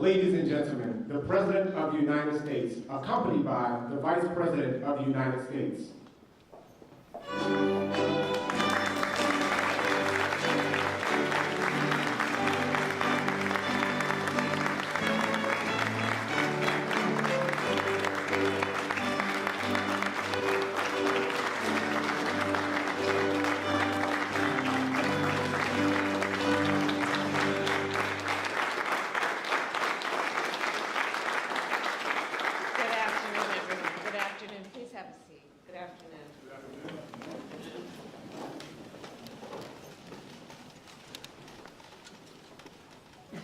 Ladies and gentlemen, the President of the United States, accompanied by the Vice President of the United States.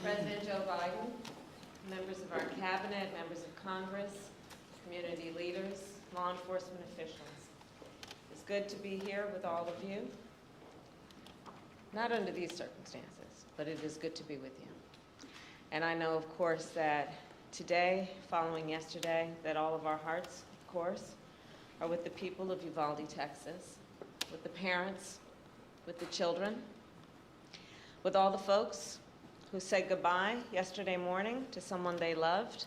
President Joe Biden, members of our cabinet, members of Congress, community leaders, law enforcement officials. It's good to be here with all of you. Not under these circumstances, but it is good to be with you. And I know, of course, that today, following yesterday, that all of our hearts, of course, are with the people of Uvalde, Texas, with the parents, with the children, with all the folks who said goodbye yesterday morning to someone they loved,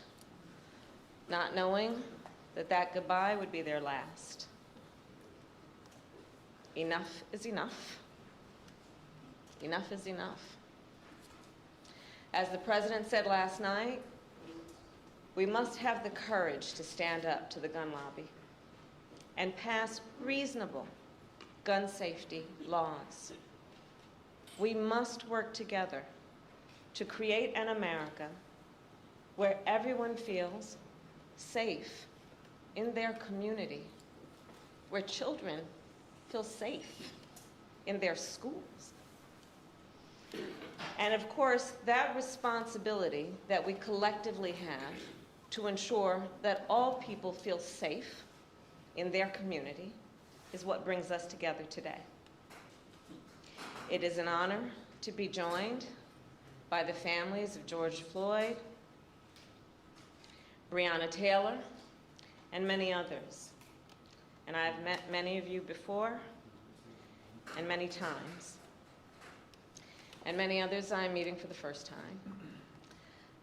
not knowing that that goodbye would be their last. Enough is enough. Enough is enough. As the President said last night, we must have the courage to stand up to the gun lobby and pass reasonable gun safety laws. We must work together to create an America where everyone feels safe in their community, where children feel safe in their schools. And of course, that responsibility that we collectively have to ensure that all people feel safe in their community is what brings us together today. It is an honor to be joined by the families of George Floyd, Breonna Taylor, and many others. And I've met many of you before, and many times. And many others I'm meeting for the first time.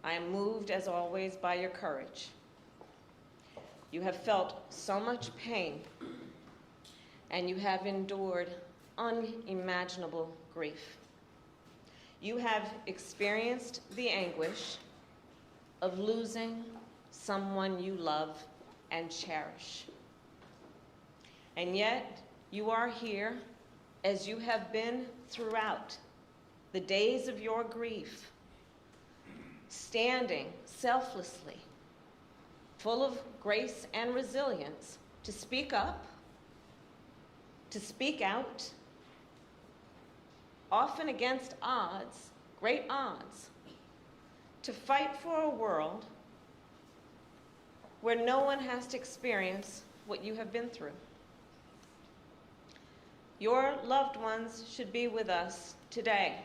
I am moved, as always, by your courage. You have felt so much pain, and you have endured unimaginable grief. You have experienced the anguish of losing someone you love and cherish. And yet, you are here, as you have been throughout the days of your grief, standing selflessly, full of grace and resilience, to speak up, to speak out, often against odds, great odds, to fight for a world where no one has to experience what you have been through. Your loved ones should be with us today.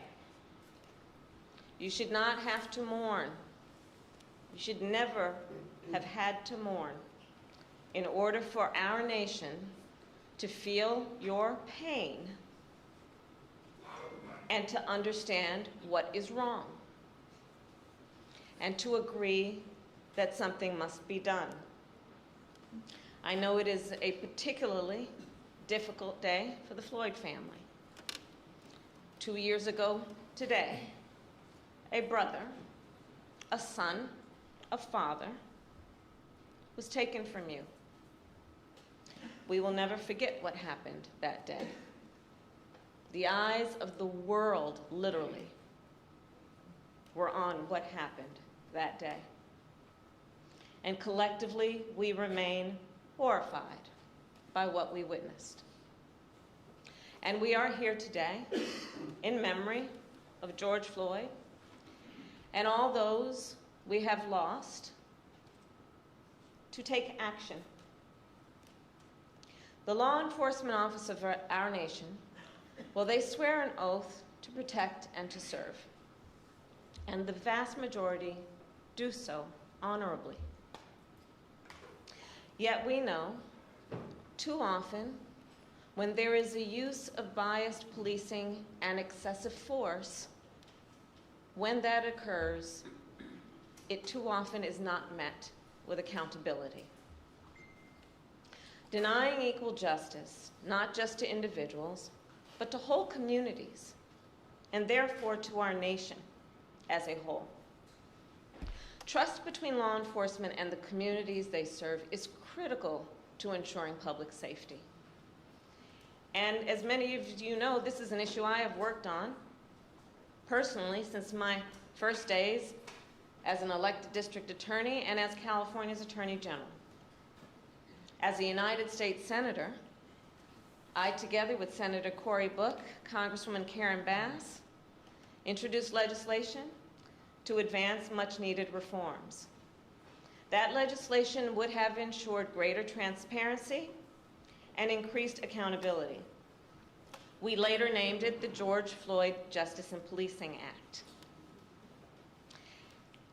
You should not have to mourn. You should never have had to mourn in order for our nation to feel your pain and to understand what is wrong, and to agree that something must be done. I know it is a particularly difficult day for the Floyd family. 2 years ago today, a brother, a son, a father was taken from you. We will never forget what happened that day. The eyes of the world, literally, were on what happened that day. And collectively, we remain horrified by what we witnessed. And we are here today in memory of George Floyd and all those we have lost to take action. The law enforcement officers of our nation, well, they swear an oath to protect and to serve. And the vast majority do so honorably. Yet we know, too often, when there is a use of biased policing and excessive force, when that occurs, it too often is not met with accountability. Denying equal justice, not just to individuals, but to whole communities, and therefore to our nation as a whole. Trust between law enforcement and the communities they serve is critical to ensuring public safety. And as many of you know, this is an issue I have worked on personally since my first days as an elected district attorney and as California's Attorney General. As a United States Senator, I, together with Senator Cory Book, Congresswoman Karen Bass, introduced legislation to advance much-needed reforms. That legislation would have ensured greater transparency and increased accountability. We later named it the George Floyd Justice and Policing Act.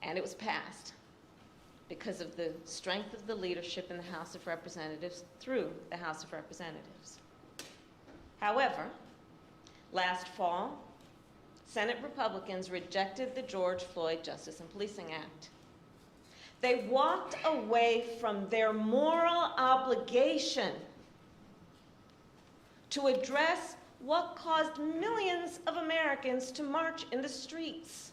And it was passed because of the strength of the leadership in the House of Representatives through the House of Representatives. However, last fall, Senate Republicans rejected the George Floyd Justice and Policing Act. They walked away from their moral obligation to address what caused millions of Americans to march in the streets.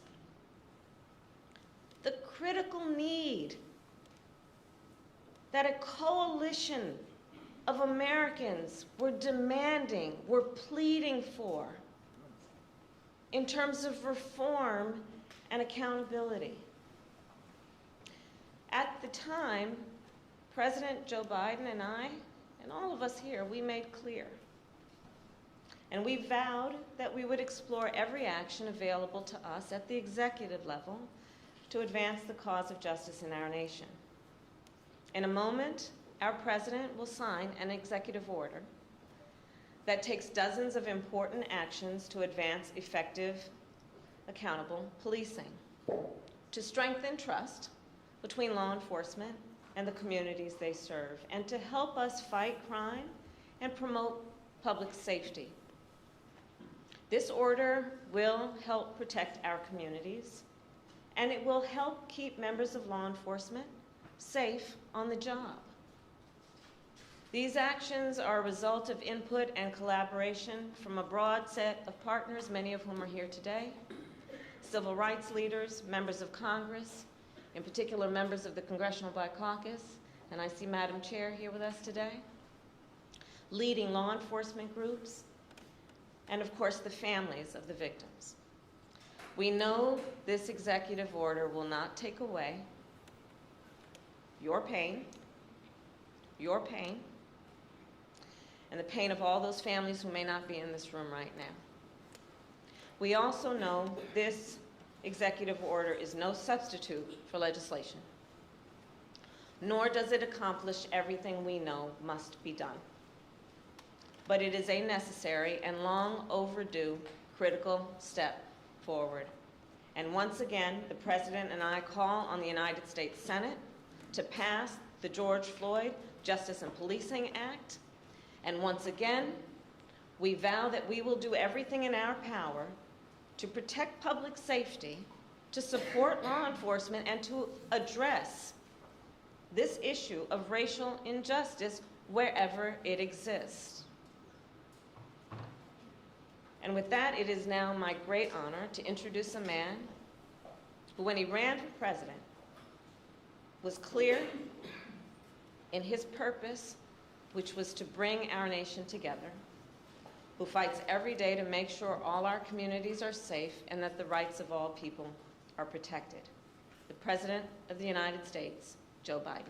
The critical need that a coalition of Americans were demanding, were pleading for in terms of reform and accountability. At the time, President Joe Biden and I, and all of us here, we made clear, and we vowed that we would explore every action available to us at the executive level to advance the cause of justice in our nation. In a moment, our president will sign an executive order that takes dozens of important actions to advance effective, accountable policing, to strengthen trust between law enforcement and the communities they serve, and to help us fight crime and promote public safety. This order will help protect our communities, and it will help keep members of law enforcement safe on the job. These actions are a result of input and collaboration from a broad set of partners, many of whom are here today, civil rights leaders, members of Congress, in particular members of the Congressional Black Caucus, and I see Madam Chair here with us today, leading law enforcement groups, and of course the families of the victims. We know this executive order will not take away your pain, and the pain of all those families who may not be in this room right now. We also know this executive order is no substitute for legislation, nor does it accomplish everything we know must be done. But it is a necessary and long overdue critical step forward. And once again, the President and I call on the United States Senate to pass the George Floyd Justice and Policing Act. And once again, we vow that we will do everything in our power to protect public safety, to support law enforcement, and to address this issue of racial injustice wherever it exists. And with that, it is now my great honor to introduce a man who, when he ran for president, was clear in his purpose, which was to bring our nation together, who fights every day to make sure all our communities are safe and that the rights of all people are protected. The President of the United States, Joe Biden.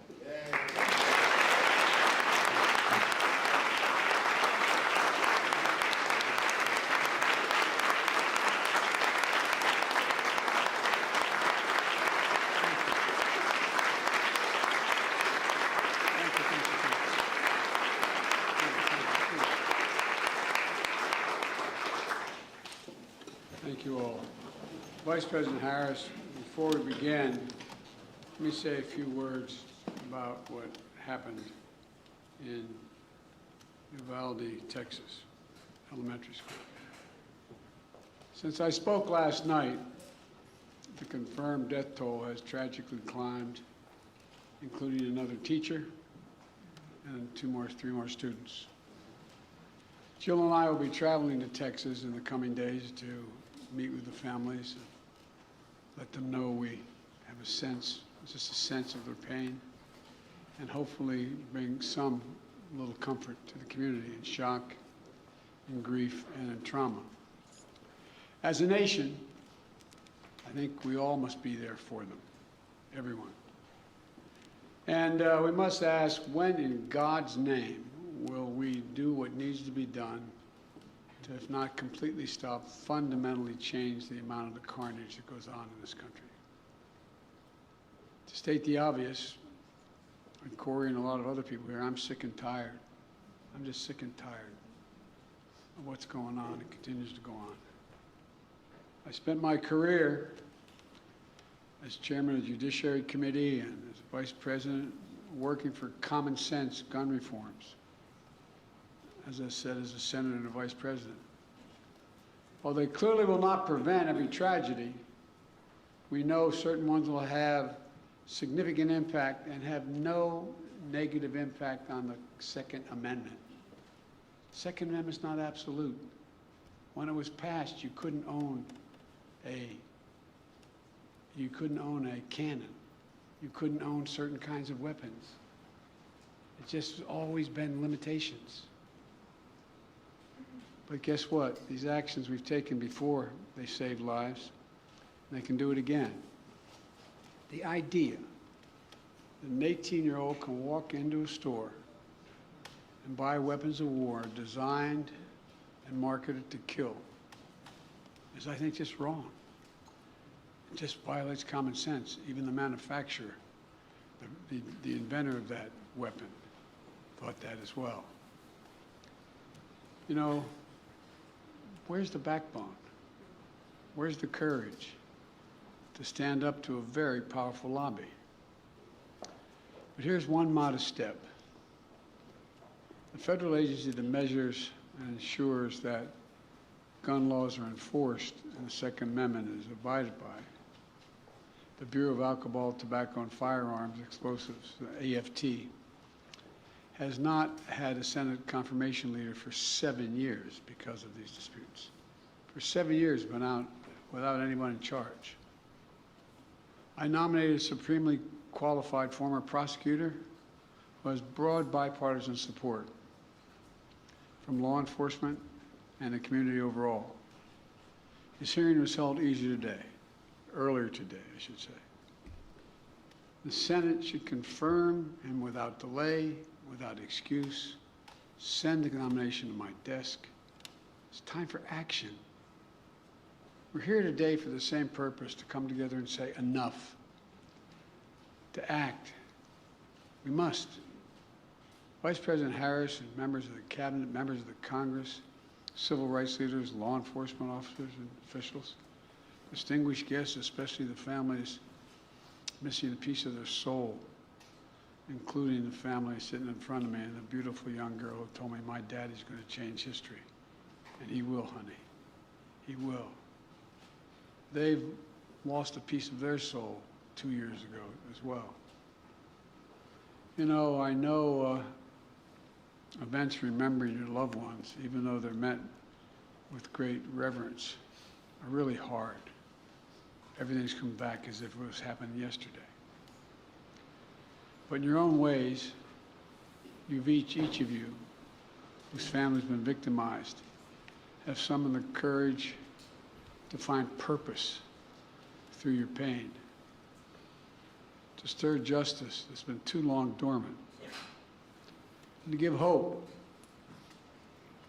Thank you all. Vice President Harris, before we begin, let me say a few words about what happened in Uvalde, Texas, elementary school. Since I spoke last night, the confirmed death toll has tragically climbed, including another teacher and three more students. Jill and I will be traveling to Texas in the coming days to meet with the families and let them know we have a sense, just a sense of their pain, and hopefully bring some little comfort to the community in shock, in grief, and in trauma. As a nation, I think we all must be there for them, everyone. And we must ask, when in God's name will we do what needs to be done to, if not completely stop, fundamentally change the amount of the carnage that goes on in this country? To state the obvious, and Corey and a lot of other people here, I'm sick and tired. I'm just sick and tired of what's going on and continues to go on. I spent my career as chairman of the Judiciary Committee and as vice president working for common sense gun reforms. As I said, as a senator and a vice president. While they clearly will not prevent every tragedy, we know certain ones will have significant impact and have no negative impact on the Second Amendment. Second Amendment is not absolute. When it was passed, you couldn't own a cannon. You couldn't own certain kinds of weapons. It's just always been limitations. But guess what? These actions we've taken before, they saved lives, and they can do it again. The idea that an 18-year-old can walk into a store and buy weapons of war designed and marketed to kill is, I think, just wrong. It just violates common sense. Even the manufacturer, the inventor of that weapon, thought that as well. You know, where's the backbone? Where's the courage to stand up to a very powerful lobby? But here's one modest step. The federal agency that measures and ensures that gun laws are enforced and the Second Amendment is abided by, the Bureau of Alcohol, Tobacco, and Firearms Explosives, the AFT, has not had a Senate confirmation leader for 7 years because of these disputes. For 7 years, been out without anyone in charge. I nominated a supremely qualified former prosecutor who has broad bipartisan support from law enforcement and the community overall. His hearing was held earlier today, I should say. The Senate should confirm and without delay, without excuse, send the nomination to my desk. It's time for action. We're here today for the same purpose, to come together and say enough, to act. We must. Vice President Harris and members of the cabinet, members of the Congress, civil rights leaders, law enforcement officers and officials, distinguished guests, especially the families missing a piece of their soul, including the family sitting in front of me and a beautiful young girl who told me, my daddy's going to change history. And he will, honey. He will. They've lost a piece of their soul 2 years ago as well. You know, I know events remembering your loved ones, even though they're met with great reverence, are really hard. Everything's come back as if it was happening yesterday. But in your own ways, you've each of you, whose family's been victimized, have summoned the courage to find purpose through your pain, to stir justice that's been too long dormant, and to give hope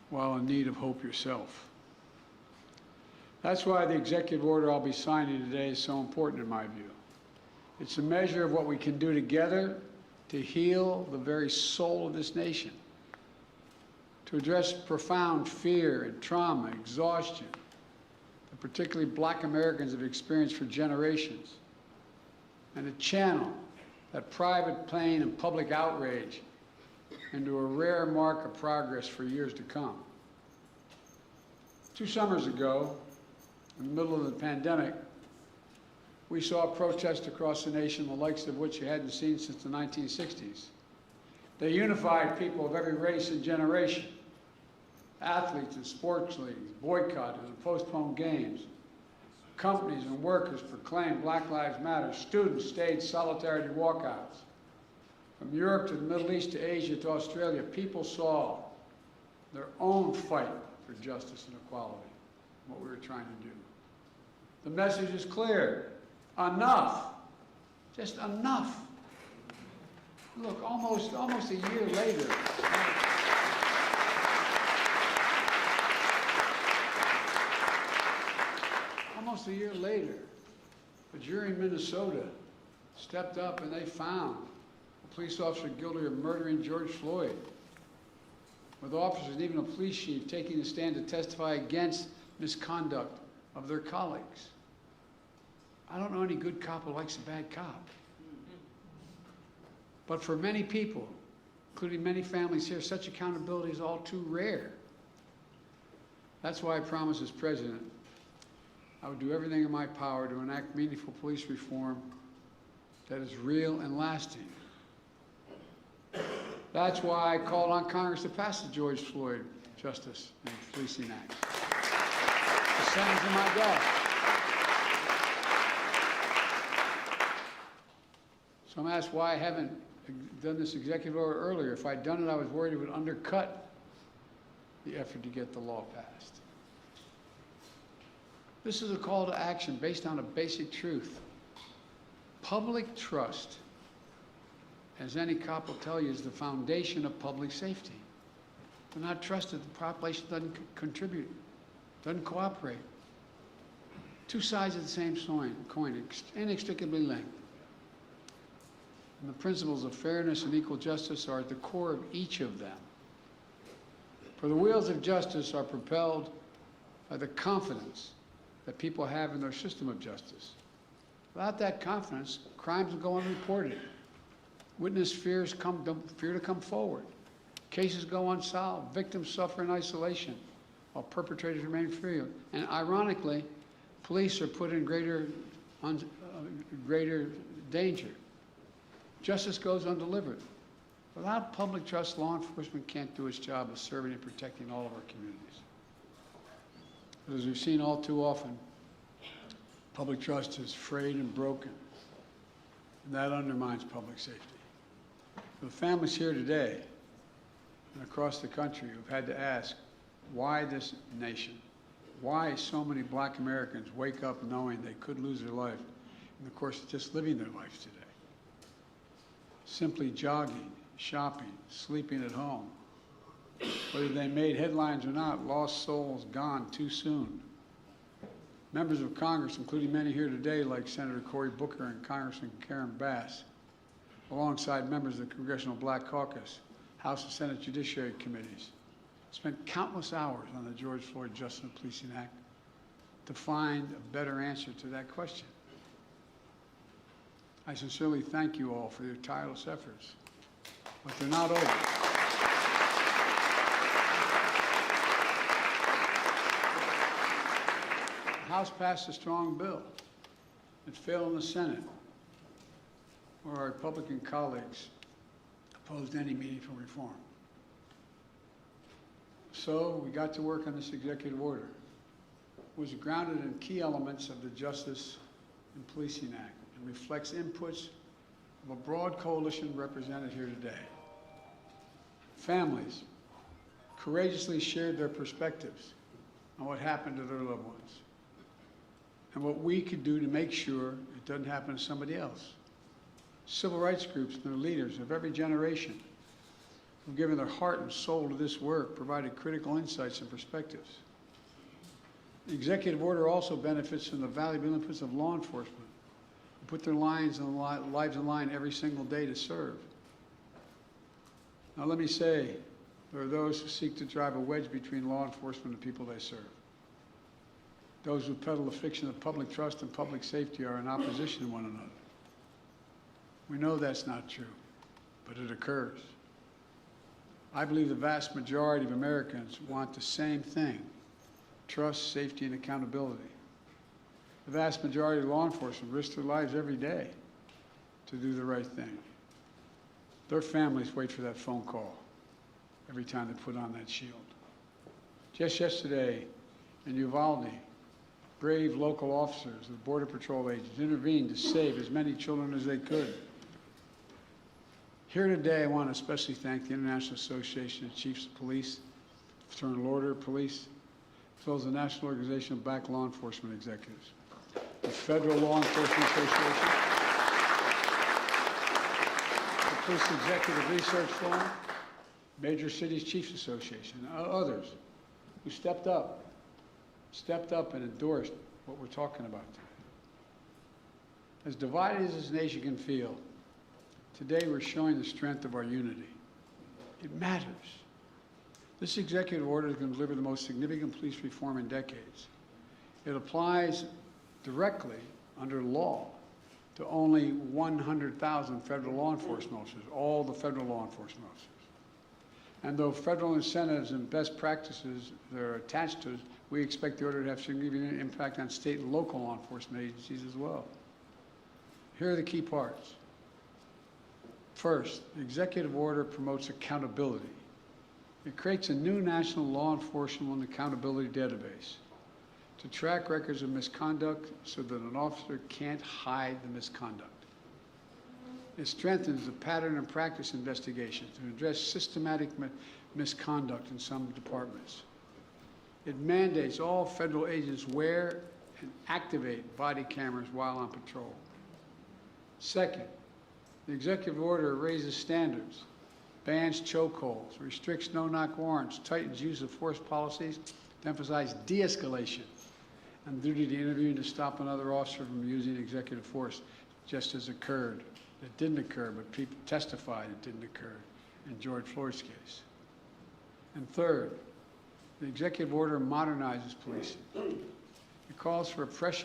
while in need of hope yourself. That's why the executive order I'll be signing today is so important in my view. It's a measure of what we can do together to heal the very soul of this nation, to address profound fear and trauma, exhaustion, that particularly Black Americans have experienced for generations, and to channel that private pain and public outrage into a rare mark of progress for years to come. 2 summers ago, in the middle of the pandemic, we saw protests across the nation, the likes of which you hadn't seen since the 1960s. They unified people of every race and generation. Athletes and sports leagues boycotted and postponed games. Companies and workers proclaimed Black Lives Matter. Students staged solidarity walkouts. From Europe to the Middle East to Asia to Australia, people saw their own fight for justice and equality, what we were trying to do. The message is clear. Enough. Just enough. Look, almost a year later. Almost a year later, a jury in Minnesota stepped up and they found a police officer guilty of murdering George Floyd, with officers and even a police chief taking the stand to testify against misconduct of their colleagues. I don't know any good cop who likes a bad cop. But for many people, including many families here, such accountability is all too rare. That's why I promised as president I would do everything in my power to enact meaningful police reform that is real and lasting. That's why I called on Congress to pass the George Floyd Justice and Policing Act. The Senate's in my desk. So I'm asked why I haven't done this executive order earlier. If I'd done it, I was worried it would undercut the effort to get the law passed. This is a call to action based on a basic truth. Public trust, as any cop will tell you, is the foundation of public safety. If they're not trusted, the population doesn't contribute, doesn't cooperate. Two sides of the same coin, inextricably linked. And the principles of fairness and equal justice are at the core of each of them. For the wheels of justice are propelled by the confidence that people have in their system of justice. Without that confidence, crimes will go unreported. Witness fear to come forward. Cases go unsolved. Victims suffer in isolation while perpetrators remain free. And ironically, police are put in greater danger. Justice goes undelivered. Without public trust, law enforcement can't do its job of serving and protecting all of our communities. But as we've seen all too often, public trust is frayed and broken, and that undermines public safety. For the families here today and across the country who've had to ask why this nation, why so many Black Americans wake up knowing they could lose their life in the course of just living their lives today. Simply jogging, shopping, sleeping at home. Whether they made headlines or not, lost souls gone too soon. Members of Congress, including many here today, like Senator Cory Booker and Congressman Karen Bass, alongside members of the Congressional Black Caucus, House and Senate Judiciary Committees, spent countless hours on the George Floyd Justice and Policing Act to find a better answer to that question. I sincerely thank you all for your tireless efforts, but they're not over. The House passed a strong bill. It failed in the Senate, where our Republican colleagues opposed any meaningful reform. So we got to work on this executive order. It was grounded in key elements of the Justice and Policing Act and reflects inputs of a broad coalition represented here today. Families courageously shared their perspectives on what happened to their loved ones and what we could do to make sure it doesn't happen to somebody else. Civil rights groups and their leaders of every generation who've given their heart and soul to this work provided critical insights and perspectives. The executive order also benefits from the valuable inputs of law enforcement who put their lives in line every single day to serve. Now let me say, there are those who seek to drive a wedge between law enforcement and people they serve. Those who peddle the fiction of public trust and public safety are in opposition to one another. We know that's not true, but it occurs. I believe the vast majority of Americans want the same thing: trust, safety, and accountability. The vast majority of law enforcement risk their lives every day to do the right thing. Their families wait for that phone call every time they put on that shield. Just yesterday in Uvalde, brave local officers of Border Patrol agents intervened to save as many children as they could. Here today, I want to especially thank the International Association of Chiefs of Police, Fraternal Order of Police, as well as the National Organization of Black Law Enforcement Executives, the Federal Law Enforcement Association, the Police Executive Research Forum, Major Cities Chiefs Association, and others who stepped up and endorsed what we're talking about today. As divided as this nation can feel, today we're showing the strength of our unity. It matters. This executive order is going to deliver the most significant police reform in decades. It applies directly under law to only 100,000 federal law enforcement officers, all the federal law enforcement officers. And though federal incentives and best practices that are attached to it, we expect the order to have significant impact on state and local law enforcement agencies as well. Here are the key parts. First, the executive order promotes accountability. It creates a new national law enforcement accountability database to track records of misconduct so that an officer can't hide the misconduct. It strengthens the pattern and practice investigation to address systematic misconduct in some departments. It mandates all federal agents wear and activate body cameras while on patrol. Second, the executive order raises standards, bans chokeholds, restricts no-knock warrants, tightens use of force policies to emphasize de-escalation and duty to intervene to stop another officer from using executive force, just as occurred. It didn't occur, but people testified it didn't occur in George Floyd's case. And third, the executive order modernizes policing. It calls for a fresh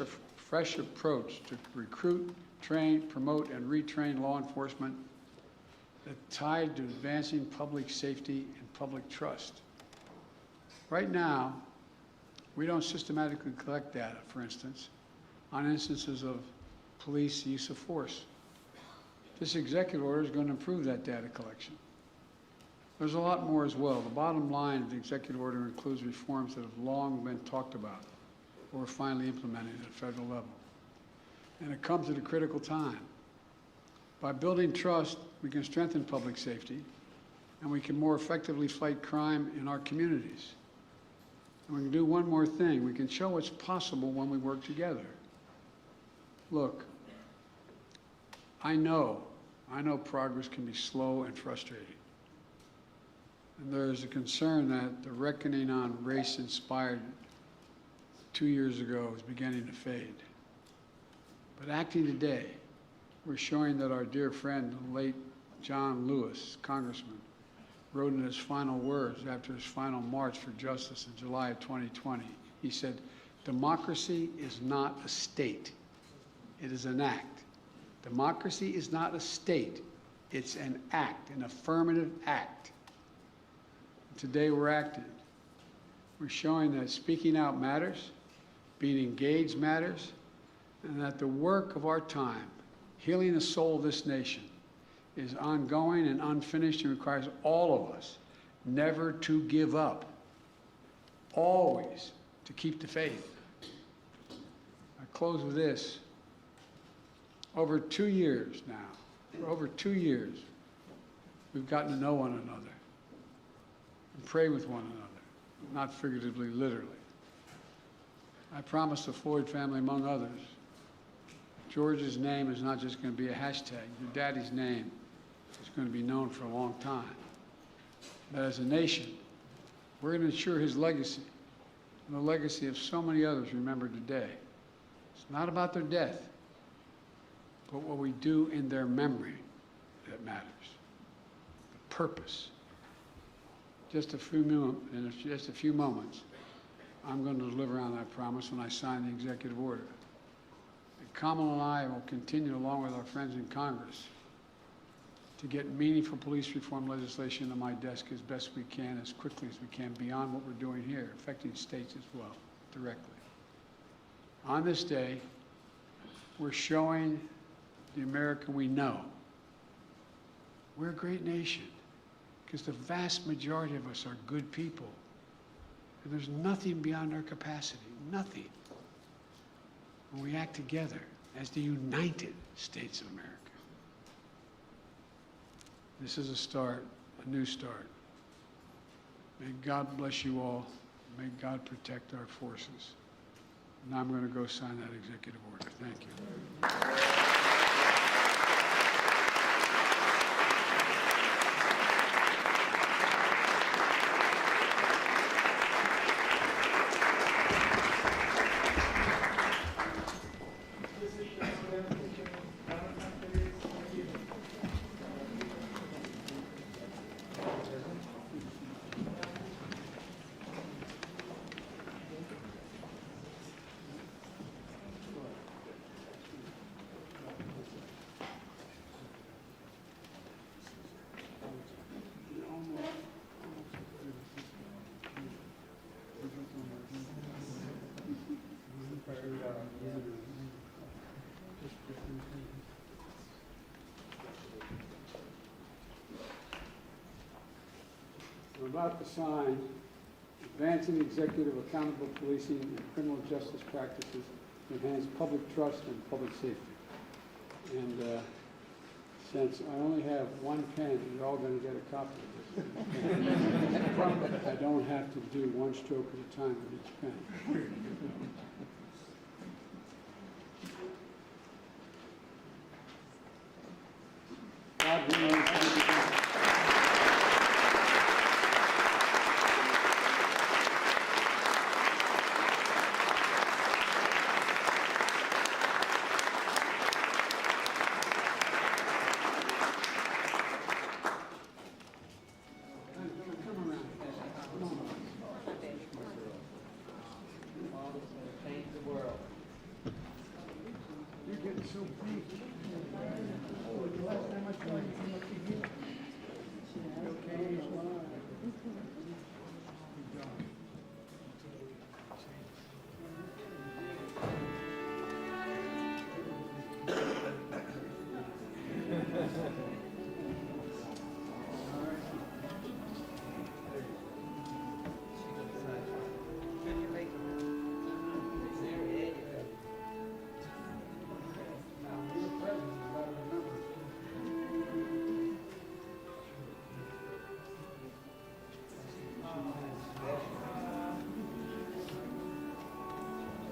approach to recruit, train, promote, and retrain law enforcement that's tied to advancing public safety and public trust. Right now, we don't systematically collect data, for instance, on instances of police use of force. This executive order is going to improve that data collection. There's a lot more as well. The bottom line of the executive order includes reforms that have long been talked about or are finally implemented at a federal level. And it comes at a critical time. By building trust, we can strengthen public safety, and we can more effectively fight crime in our communities. And we can do one more thing. We can show what's possible when we work together. Look, I know progress can be slow and frustrating. And there's a concern that the reckoning on race inspired 2 years ago is beginning to fade. But acting today, we're showing that our dear friend, the late John Lewis, Congressman, wrote in his final words after his final march for justice in July of 2020. He said, "Democracy is not a state. It is an act. Democracy is not a state. It's an act, an affirmative act." Today we're acting. We're showing that speaking out matters, being engaged matters, and that the work of our time, healing the soul of this nation, is ongoing and unfinished and requires all of us never to give up, always to keep the faith. I close with this. Over 2 years now, for over 2 years, we've gotten to know one another and pray with one another, not figuratively, literally. I promised the Floyd family, among others, George's name is not just going to be a hashtag. Your daddy's name is going to be known for a long time. But as a nation, we're going to ensure his legacy and the legacy of so many others remembered today. It's not about their death, but what we do in their memory that matters. The purpose. In just a few moments, I'm going to deliver on that promise when I sign the executive order. And Kamala and I will continue, along with our friends in Congress, to get meaningful police reform legislation on my desk as best we can, as quickly as we can, beyond what we're doing here, affecting states as well, directly. on this day, we're showing the America we know we're a great nation, because the vast majority of us are good people. And there's nothing beyond our capacity, nothing. When we act together as the United States of America. This is a start, a new start. May God bless you all. May God protect our forces. Now I'm going to go sign that executive order. Thank you. We're about to sign Advancing Executive Accountable Policing and Criminal Justice Practices to Enhance Public Trust and Public Safety. And since I only have one pen, you're all going to get a copy of this. I don't have to do one stroke at a time with each pen. God willing,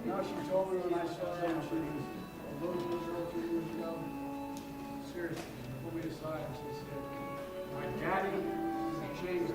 No, she told me when I saw her, she was a little girl 2 years ago. Seriously, she pulled me aside and she said, my daddy changed